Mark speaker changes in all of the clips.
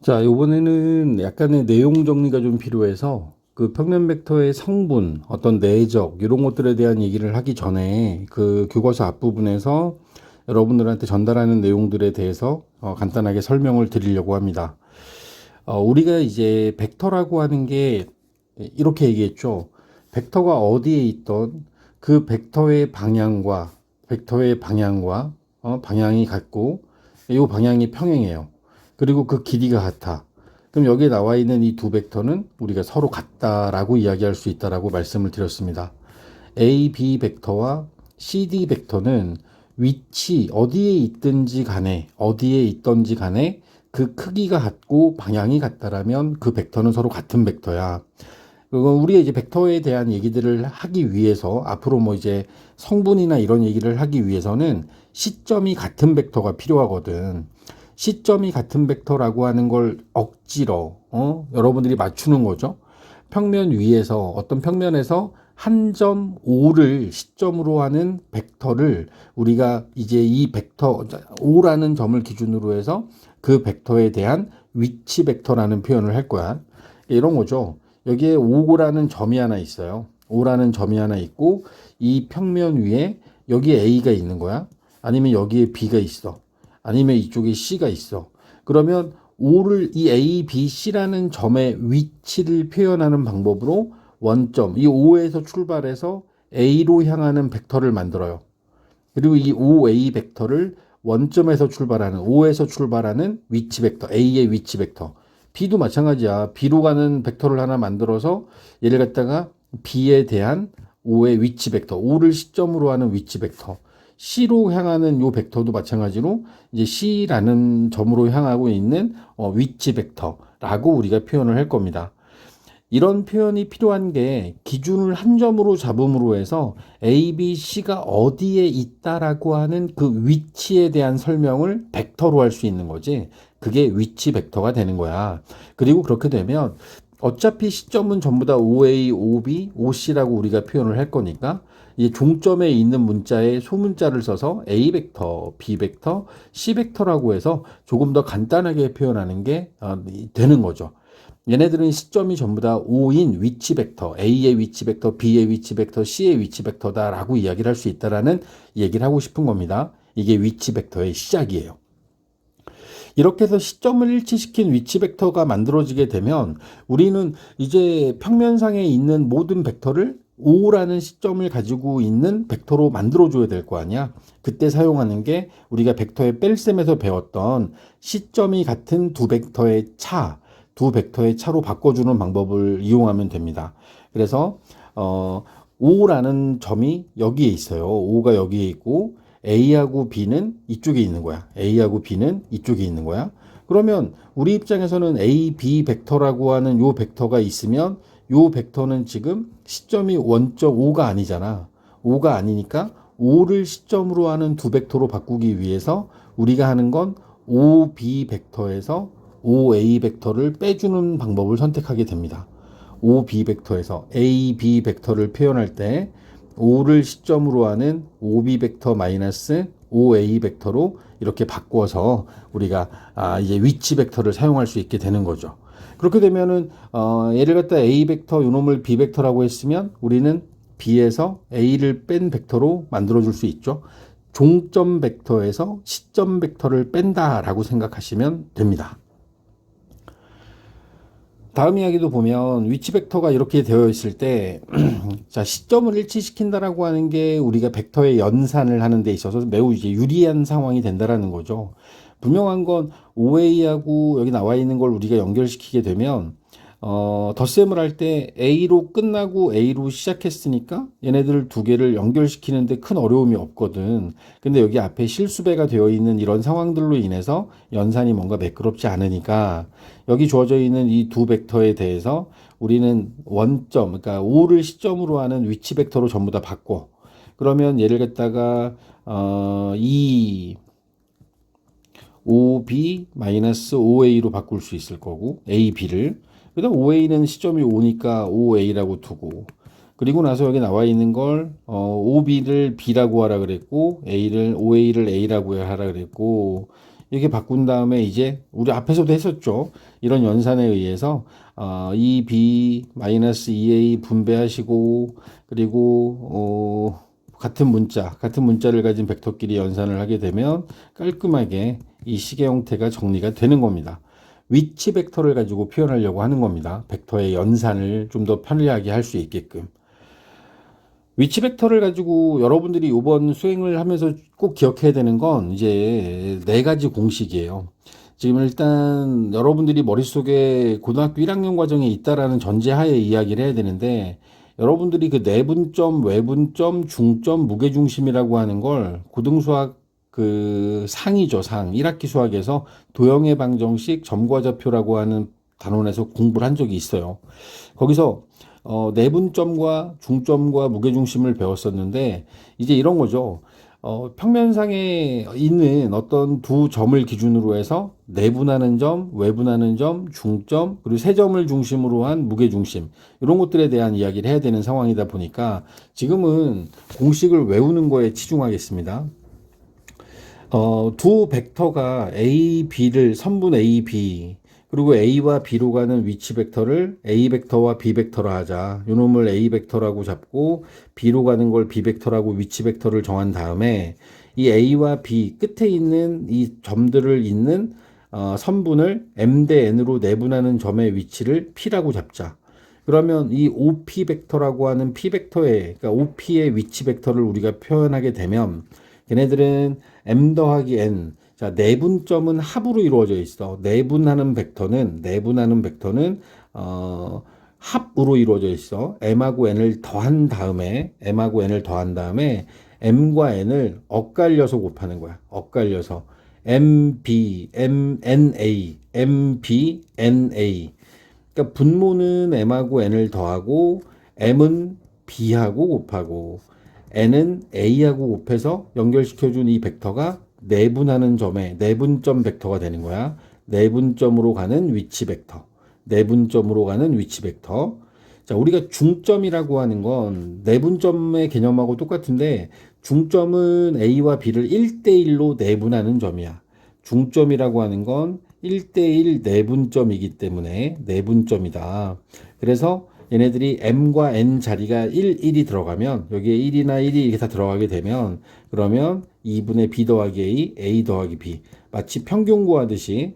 Speaker 1: 자, 이번에는 약간의 내용 정리가 좀 필요해서 그 평면 벡터의 성분, 어떤 내적 이런 것들에 대한 얘기를 하기 전에 그 교과서 앞부분에서 여러분들한테 전달하는 내용들에 대해서 간단하게 설명을 드리려고 합니다. 우리가 이제 벡터라고 하는 게 이렇게 얘기했죠. 벡터가 어디에 있던 그 벡터의 방향과 방향이 같고 이 방향이 평행해요. 그리고 그 길이가 같아. 그럼 여기에 나와 있는 이 두 벡터는 우리가 서로 같다라고 이야기할 수 있다라고 말씀을 드렸습니다. A, B 벡터와 CD 벡터는 위치 어디에 있든지 간에 그 크기가 같고 방향이 같다라면 그 벡터는 서로 같은 벡터야. 그건 우리가 이제 벡터에 대한 얘기들을 하기 위해서 앞으로 뭐 이제 성분이나 이런 얘기를 하기 위해서는 시점이 같은 벡터가 필요하거든. 시점이 같은 벡터라고 하는 걸 억지로 여러분들이 맞추는 거죠. 평면 위에서 어떤 평면에서 한 점 O를 시점으로 하는 벡터를 우리가 이제 이 벡터 O라는 점을 기준으로 해서 그 벡터에 대한 위치 벡터라는 표현을 할 거야. 이런 거죠. 여기에 O라는 점이 하나 있어요. O라는 점이 하나 있고 이 평면 위에 여기에 A가 있는 거야. 아니면 여기에 B가 있어. 아니면 이쪽에 C가 있어. 그러면 O를 이 A, B, C라는 점의 위치를 표현하는 방법으로 원점, 이 O에서 출발해서 A로 향하는 벡터를 만들어요. 그리고 이 OA 벡터를 원점에서 출발하는, O에서 출발하는 위치 벡터, A의 위치 벡터. B도 마찬가지야. B로 가는 벡터를 하나 만들어서 얘를 갖다가 B에 대한 O의 위치 벡터, O를 시점으로 하는 위치 벡터. C로 향하는 요 벡터도 마찬가지로 이제 C라는 점으로 향하고 있는 위치 벡터라고 우리가 표현을 할 겁니다. 이런 표현이 필요한 게 기준을 한 점으로 잡음으로 해서 A, B, C가 어디에 있다라고 하는 그 위치에 대한 설명을 벡터로 할 수 있는 거지. 그게 위치 벡터가 되는 거야. 그리고 그렇게 되면 어차피 시점은 전부 다 OA, OB, OC라고 우리가 표현을 할 거니까 이 종점에 있는 문자에 소문자를 써서 A 벡터, B 벡터, C 벡터라고 해서 조금 더 간단하게 표현하는 게 되는 거죠. 얘네들은 시점이 전부 다 O인 위치 벡터, A의 위치 벡터, B의 위치 벡터, C의 위치 벡터다라고 이야기를 할 수 있다라는 얘기를 하고 싶은 겁니다. 이게 위치 벡터의 시작이에요. 이렇게 해서 시점을 일치시킨 위치 벡터가 만들어지게 되면 우리는 이제 평면상에 있는 모든 벡터를 O라는 시점을 가지고 있는 벡터로 만들어줘야 될 거 아니야. 그때 사용하는 게 우리가 벡터의 뺄셈에서 배웠던 시점이 같은 두 벡터의 차로 바꿔주는 방법을 이용하면 됩니다. 그래서 O라는 점이 여기에 있어요. O가 여기에 있고 A하고 B는 이쪽에 있는 거야. A하고 B는 이쪽에 있는 거야. 그러면 우리 입장에서는 A, B 벡터라고 하는 요 벡터가 있으면 요 벡터는 지금 시점이 원점 O가 아니잖아. O가 아니니까 O를 시점으로 하는 두 벡터로 바꾸기 위해서 우리가 하는 건 OB 벡터에서 OA 벡터를 빼주는 방법을 선택하게 됩니다. OB 벡터에서 AB 벡터를 표현할 때 O를 시점으로 하는 OB 벡터 마이너스 OA 벡터로 이렇게 바꿔서 우리가 이제 위치 벡터를 사용할 수 있게 되는 거죠. 그렇게 되면은 얘를 갖다 A 벡터 요놈을 B 벡터라고 했으면 우리는 B에서 A를 뺀 벡터로 만들어 줄 수 있죠. 종점 벡터에서 시점 벡터를 뺀다라고 생각하시면 됩니다. 다음 이야기도 보면 위치 벡터가 이렇게 되어 있을 때 자, 시점을 일치시킨다라고 하는 게 우리가 벡터의 연산을 하는 데 있어서 매우 이제 유리한 상황이 된다라는 거죠. 분명한 건 OA하고 여기 나와 있는 걸 우리가 연결시키게 되면 덧셈을 할 때 A로 끝나고 A로 시작했으니까 얘네들 두 개를 연결시키는데 큰 어려움이 없거든. 근데 여기 앞에 실수배가 되어 있는 이런 상황들로 인해서 연산이 뭔가 매끄럽지 않으니까 여기 주어져 있는 이 두 벡터에 대해서 우리는 원점, 그러니까 O를 시점으로 하는 위치 벡터로 전부 다 바꿔. 그러면 얘를 갖다가 이 OB-OA로 바꿀 수 있을 거고 AB를 그다음 OA는 시점이 5니까 OA라고 두고 그리고 나서 여기 나와 있는 걸 OB를 B라고 하라 그랬고 OA를 A라고 하라 그랬고 이렇게 바꾼 다음에 이제 우리 앞에서도 했었죠. 이런 연산에 의해서 2b 마이너스 2a 분배하시고 그리고 같은 문자를 가진 벡터끼리 연산을 하게 되면 깔끔하게 이 식의 형태가 정리가 되는 겁니다. 위치 벡터를 가지고 표현하려고 하는 겁니다. 벡터의 연산을 좀 더 편리하게 할 수 있게끔. 위치 벡터를 가지고 여러분들이 이번 수행을 하면서 꼭 기억해야 되는 건 이제 네 가지 공식이에요. 지금 일단 여러분들이 머릿속에 고등학교 1학년 과정에 있다라는 전제하에 이야기를 해야 되는데 여러분들이 그 내분점, 외분점, 중점, 무게중심이라고 하는 걸 고등수학 그 상이죠, 상. 1학기 수학에서 도형의 방정식 점과좌표라고 하는 단원에서 공부를 한 적이 있어요. 거기서 내분점과 중점과 무게중심을 배웠었는데 이제 이런 거죠. 평면상에 있는 어떤 두 점을 기준으로 해서 내분하는 점, 외분하는 점, 중점, 그리고 세 점을 중심으로 한 무게중심 이런 것들에 대한 이야기를 해야 되는 상황이다 보니까 지금은 공식을 외우는 거에 치중하겠습니다. 두 벡터가 A, B를 선분 A, B 그리고 A와 B로 가는 위치 벡터를 A 벡터와 B 벡터로 하자. 요놈을 A 벡터라고 잡고 B로 가는 걸 B 벡터라고 위치 벡터를 정한 다음에 이 A와 B 끝에 있는 이 점들을 잇는 선분을 M 대 N으로 내분하는 점의 위치를 P라고 잡자. 그러면 이 OP 벡터라고 하는 P 벡터의 그러니까 OP의 위치 벡터를 우리가 표현하게 되면 걔네들은 M 더하기 N 자, 내분점은 합으로 이루어져 있어. 내분하는 벡터는 합으로 이루어져 있어. M하고 N을 더한 다음에 M과 N을 엇갈려서 곱하는 거야. 엇갈려서 MB, MNA, MB, NA. 그러니까 분모는 M하고 N을 더하고 M은 B하고 곱하고 N은 A하고 곱해서 연결시켜준 이 벡터가 내분하는 점의 내분점 벡터가 되는 거야. 내분점으로 가는 위치 벡터. 내분점으로 가는 위치 벡터. 자, 우리가 중점이라고 하는 건 내분점의 개념하고 똑같은데 중점은 A와 B를 1대1로 내분하는 점이야. 중점이라고 하는 건 1대1 내분점이기 때문에 내분점이다. 그래서 얘네들이 M과 N 자리가 1, 1이 들어가면 여기에 1이나 1이 이렇게 다 들어가게 되면 그러면 2분의 B 더하기 A, A 더하기 B 마치 평균 구하듯이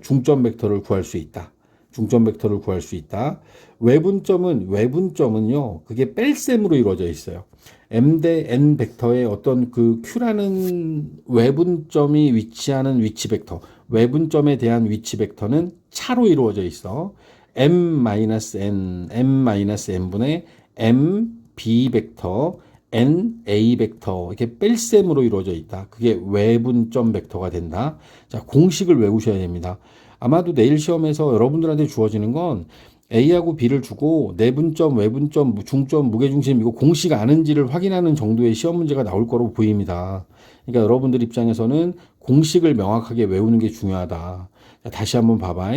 Speaker 1: 중점 벡터를 구할 수 있다. 중점 벡터를 구할 수 있다. 외분점은요. 그게 뺄셈으로 이루어져 있어요. M 대 N 벡터의 어떤 그 Q라는 외분점이 위치하는 위치 벡터, 외분점에 대한 위치 벡터는 차로 이루어져 있어. M-N, M-N분의 M, B 벡터, N, A 벡터 이렇게 뺄셈으로 이루어져 있다. 그게 외분점 벡터가 된다. 자, 공식을 외우셔야 됩니다. 아마도 내일 시험에서 여러분들한테 주어지는 건 A하고 B를 주고 내분점, 외분점, 중점, 무게중심 이거 공식 아는지를 확인하는 정도의 시험 문제가 나올 거로 보입니다. 그러니까 여러분들 입장에서는 공식을 명확하게 외우는 게 중요하다. 자, 다시 한번 봐봐.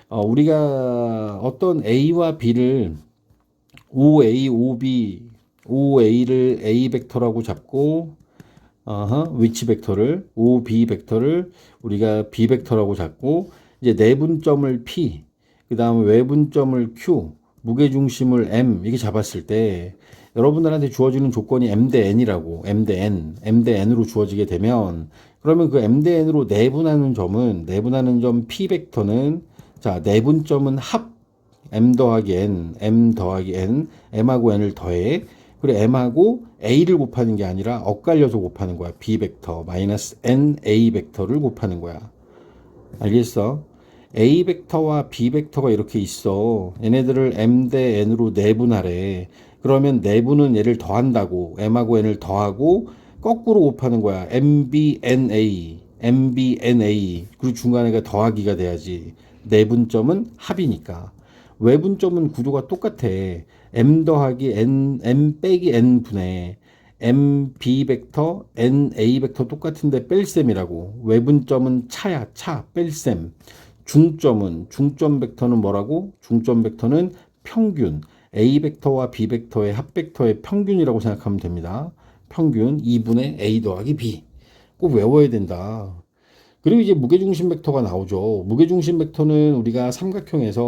Speaker 1: 우리가 어떤 A와 B를 OA, OB를 A 벡터라고 잡고 위치 벡터를 OB 벡터를 우리가 B 벡터라고 잡고 이제 내분점을 P 그 다음에 외분점을 Q 무게중심을 M 이렇게 잡았을 때 여러분들한테 주어지는 조건이 M 대 N이라고 M 대 N으로 주어지게 되면 그러면 그 M 대 N으로 내분하는 점 P 벡터는 자, 내분점은 합 M 더하기 N, M하고 N을 더해. 그리고 M하고 A를 곱하는 게 아니라 엇갈려서 곱하는 거야. B 벡터 마이너스 N A 벡터를 곱하는 거야. 알겠어? A 벡터와 B 벡터가 이렇게 있어. 얘네들을 M 대 N으로 내분하래. 그러면 내분은 얘를 더한다고. M하고 N을 더하고 거꾸로 곱하는 거야. MBNA. 그리고 중간에가 더하기가 돼야지. 내분점은 합이니까. 외분점은 구조가 똑같아. M 더하기 N, M 빼기 N 분의 M B 벡터, N A 벡터 똑같은데 뺄셈이라고. 외분점은 차야, 뺄셈. 중점 벡터는 뭐라고? 중점 벡터는 평균. A 벡터와 B 벡터의 합 벡터의 평균이라고 생각하면 됩니다. 평균 2분의 A 더하기 B. 꼭 외워야 된다. 그리고 이제 무게중심 벡터가 나오죠. 무게중심 벡터는 우리가 삼각형에서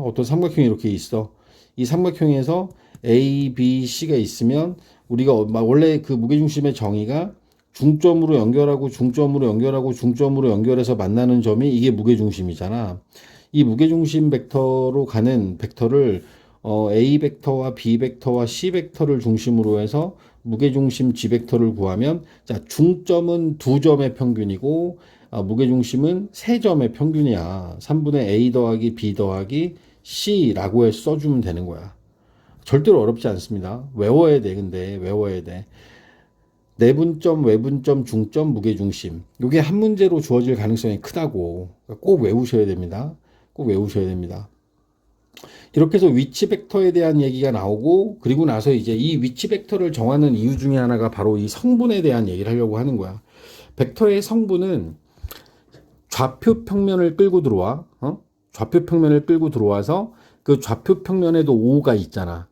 Speaker 1: 어떤 삼각형이 이렇게 있어. 이 삼각형에서 A, B, C가 있으면 우리가 원래 그 무게중심의 정의가 중점으로 연결하고 중점으로 연결하고 중점으로 연결해서 만나는 점이 이게 무게중심이잖아. 이 무게중심 벡터로 가는 벡터를 A 벡터와 B 벡터와 C 벡터를 중심으로 해서 무게중심 G 벡터를 구하면, 자, 중점은 두 점의 평균이고 무게중심은 세 점의 평균이야. 3분의 A 더하기 B 더하기 C라고 해서 써주면 되는 거야. 절대로 어렵지 않습니다. 외워야 돼. 근데 외워야 돼. 내분점, 외분점, 중점, 무게중심. 이게 한 문제로 주어질 가능성이 크다고. 꼭 외우셔야 됩니다. 꼭 외우셔야 됩니다. 이렇게 해서 위치 벡터에 대한 얘기가 나오고, 그리고 나서 이제 이 위치 벡터를 정하는 이유 중에 하나가 바로 이 성분에 대한 얘기를 하려고 하는 거야. 벡터의 성분은 좌표 평면을 끌고 들어와. 좌표 평면을 끌고 들어와서 그 좌표 평면에도 O가 있잖아.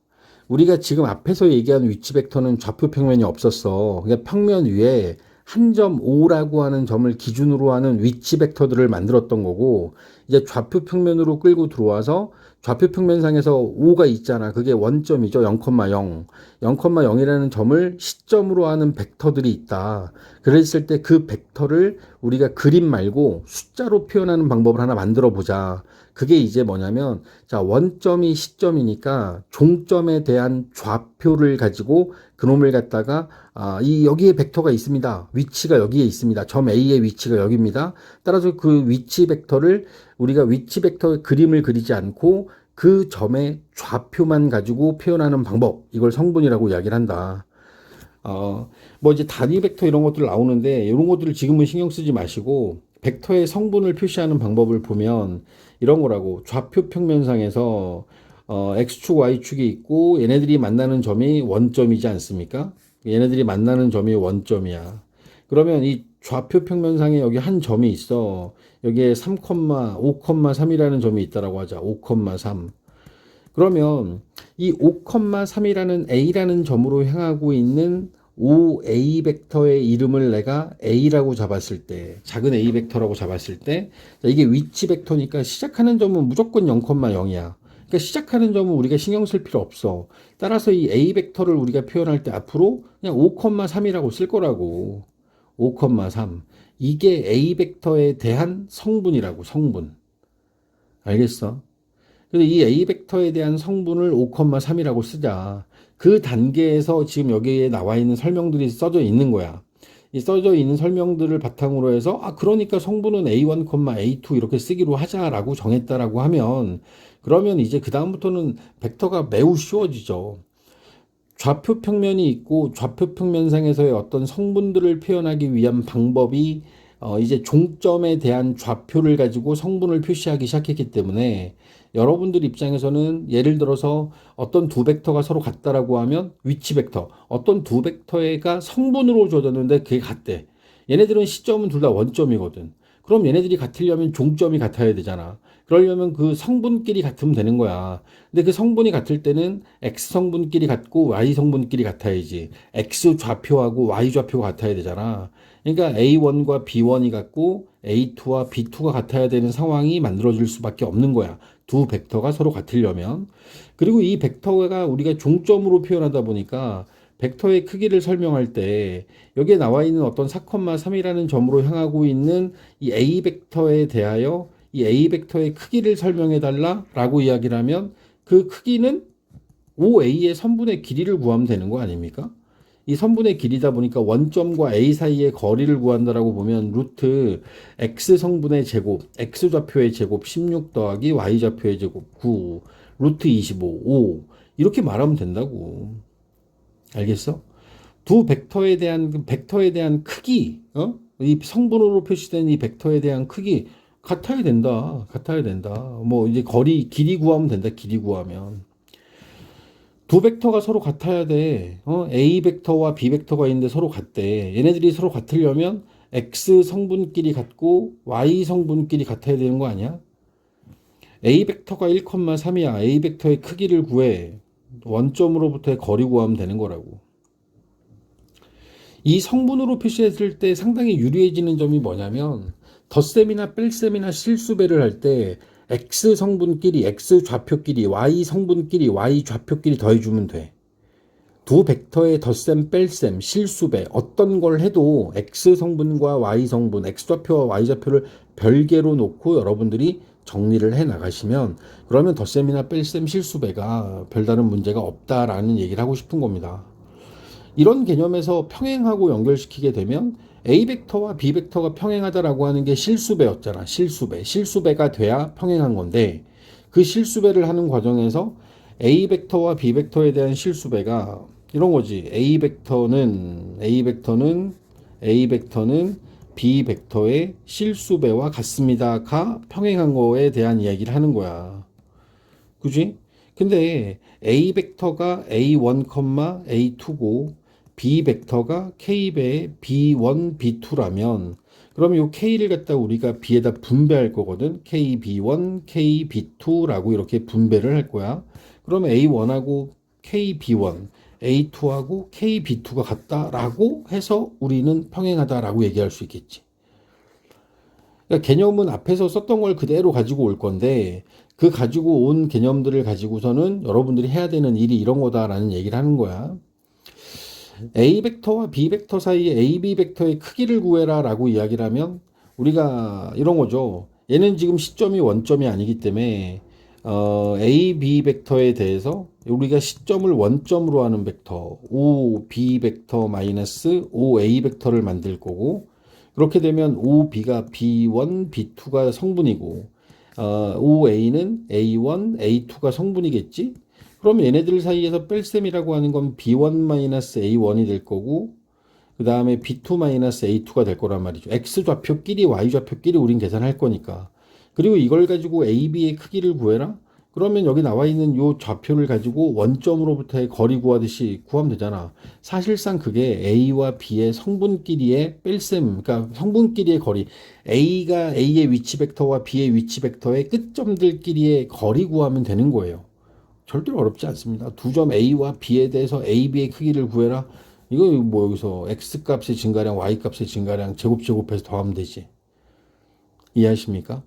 Speaker 1: 우리가 지금 앞에서 얘기한 위치 벡터는 좌표 평면이 없었어. 그러니까 평면 위에 한 점 O라고 하는 점을 기준으로 하는 위치 벡터들을 만들었던 거고, 이제 좌표 평면으로 끌고 들어와서 좌표 평면상에서 O가 있잖아. 그게 원점이죠. 0,0. 0,0이라는 점을 시점으로 하는 벡터들이 있다. 그랬을 때 그 벡터를 우리가 그림 말고 숫자로 표현하는 방법을 하나 만들어 보자. 그게 이제 뭐냐면, 자, 원점이 시점이니까 종점에 대한 좌표를 가지고 그놈을 갖다가 여기에 벡터가 있습니다. 위치가 여기에 있습니다. 점 A의 위치가 여기입니다. 따라서 그 위치 벡터를 우리가 위치 벡터의 그림을 그리지 않고 그 점의 좌표만 가지고 표현하는 방법, 이걸 성분이라고 이야기를 한다. 뭐 이제 단위 벡터 이런 것들 나오는데 이런 것들을 지금은 신경 쓰지 마시고 벡터의 성분을 표시하는 방법을 보면 이런 거라고. 좌표 평면상에서 x축, y축이 있고 얘네들이 만나는 점이 원점이지 않습니까? 얘네들이 만나는 점이 원점이야. 그러면 이 좌표 평면상에 여기 한 점이 있어. 여기에 5,3이라는 점이 있다라고 하자. 5,3. 그러면 이 5,3이라는 A라는 점으로 향하고 있는 OA 벡터의 이름을 내가 A라고 잡았을 때, 작은 A 벡터라고 잡았을 때, 이게 위치 벡터니까 시작하는 점은 무조건 0,0이야. 그러니까 시작하는 점은 우리가 신경 쓸 필요 없어. 따라서 이 A 벡터를 우리가 표현할 때 앞으로 그냥 5,3이라고 쓸 거라고. 5,3. 이게 A 벡터에 대한 성분이라고, 성분. 알겠어? 그래서 이 A 벡터에 대한 성분을 5,3이라고 쓰자. 그 단계에서 지금 여기에 나와 있는 설명들이 써져 있는 거야. 이 써져 있는 설명들을 바탕으로 해서 그러니까 성분은 A1, A2 이렇게 쓰기로 하자라고 정했다라고 하면, 그러면 이제 그 다음부터는 벡터가 매우 쉬워지죠. 좌표 평면이 있고 좌표 평면상에서의 어떤 성분들을 표현하기 위한 방법이 이제 종점에 대한 좌표를 가지고 성분을 표시하기 시작했기 때문에 여러분들 입장에서는 예를 들어서 어떤 두 벡터가 서로 같다라고 하면 위치 벡터, 어떤 두 벡터가 성분으로 줘졌는데 그게 같대. 얘네들은 시점은 둘 다 원점이거든. 그럼 얘네들이 같으려면 종점이 같아야 되잖아. 그러려면 그 성분끼리 같으면 되는 거야. 근데 그 성분이 같을 때는 X 성분끼리 같고 Y 성분끼리 같아야지. X 좌표하고 Y 좌표가 같아야 되잖아. 그러니까 A1과 B1이 같고 A2와 B2가 같아야 되는 상황이 만들어질 수밖에 없는 거야. 두 벡터가 서로 같으려면. 그리고 이 벡터가 우리가 종점으로 표현하다 보니까 벡터의 크기를 설명할 때 여기에 나와 있는 어떤 4,3이라는 점으로 향하고 있는 이 A 벡터에 대하여 이 A 벡터의 크기를 설명해 달라라고 이야기를 하면 그 크기는 OA의 선분의 길이를 구하면 되는 거 아닙니까? 이 선분의 길이다 보니까 원점과 A 사이의 거리를 구한다라고 보면 루트 X 성분의 제곱, X 좌표의 제곱 16 더하기 Y 좌표의 제곱 9, 루트 25, 5 이렇게 말하면 된다고. 알겠어? 두 벡터에 대한 크기, 이 성분으로 표시된 이 벡터에 대한 크기 같아야 된다. 같아야 된다. 뭐 이제 길이 구하면 된다. 길이 구하면. 두 벡터가 서로 같아야 돼. A 벡터와 B 벡터가 있는데 서로 같대. 얘네들이 서로 같으려면 X 성분끼리 같고 Y 성분끼리 같아야 되는 거 아니야? A 벡터가 1,3이야. A 벡터의 크기를 구해. 원점으로부터의 거리 구하면 되는 거라고. 이 성분으로 표시했을 때 상당히 유리해지는 점이 뭐냐면 덧셈이나 뺄셈이나 실수배를 할 때 X 성분끼리 X 좌표끼리 Y 성분끼리 Y 좌표끼리 더해주면 돼. 두 벡터의 덧셈, 뺄셈, 실수배 어떤 걸 해도 X 성분과 Y 성분, X 좌표와 Y 좌표를 별개로 놓고 여러분들이 정리를 해 나가시면 그러면 덧셈이나 뺄셈, 실수배가 별다른 문제가 없다라는 얘기를 하고 싶은 겁니다. 이런 개념에서 평행하고 연결시키게 되면 A 벡터와 B 벡터가 평행하다라고 하는 게 실수배였잖아. 실수배. 실수배가 돼야 평행한 건데 그 실수배를 하는 과정에서 A 벡터와 B 벡터에 대한 실수배가 이런 거지. A 벡터는 B 벡터의 실수배와 같습니다가 평행한 거에 대한 이야기를 하는 거야. 그지? 근데 A 벡터가 A1, A2고 B 벡터가 K배의 B1, B2라면 그럼 이 K를 갖다 우리가 B에다 분배할 거거든. KB1, KB2라고 이렇게 분배를 할 거야. 그럼 A1하고 KB1, A2하고 KB2가 같다라고 해서 우리는 평행하다라고 얘기할 수 있겠지. 그러니까 개념은 앞에서 썼던 걸 그대로 가지고 올 건데 그 가지고 온 개념들을 가지고서는 여러분들이 해야 되는 일이 이런 거다라는 얘기를 하는 거야. A 벡터와 B 벡터 사이에 AB 벡터의 크기를 구해라 라고 이야기를 하면 우리가 이런 거죠. 얘는 지금 시점이 원점이 아니기 때문에 A, B 벡터에 대해서 우리가 시점을 원점으로 하는 벡터 OB 벡터 마이너스 OA 벡터를 만들 거고 그렇게 되면 OB가 B1, B2가 성분이고 OA는 A1, A2가 성분이겠지? 그럼 얘네들 사이에서 뺄셈이라고 하는 건 B1-A1이 될 거고 그 다음에 B2-A2가 될 거란 말이죠. X 좌표끼리 Y 좌표끼리 우린 계산할 거니까. 그리고 이걸 가지고 AB의 크기를 구해라? 그러면 여기 나와 있는 요 좌표를 가지고 원점으로부터의 거리 구하듯이 구하면 되잖아. 사실상 그게 A와 B의 성분끼리의 뺄셈, 그러니까 성분끼리의 거리. A가 A의 위치 벡터와 B의 위치 벡터의 끝점들끼리의 거리 구하면 되는 거예요. 절대로 어렵지 않습니다. 두 점 A와 B에 대해서 A, B의 크기를 구해라. 이거 뭐 여기서 X 값의 증가량, Y 값의 증가량 제곱해서 더하면 되지. 이해하십니까?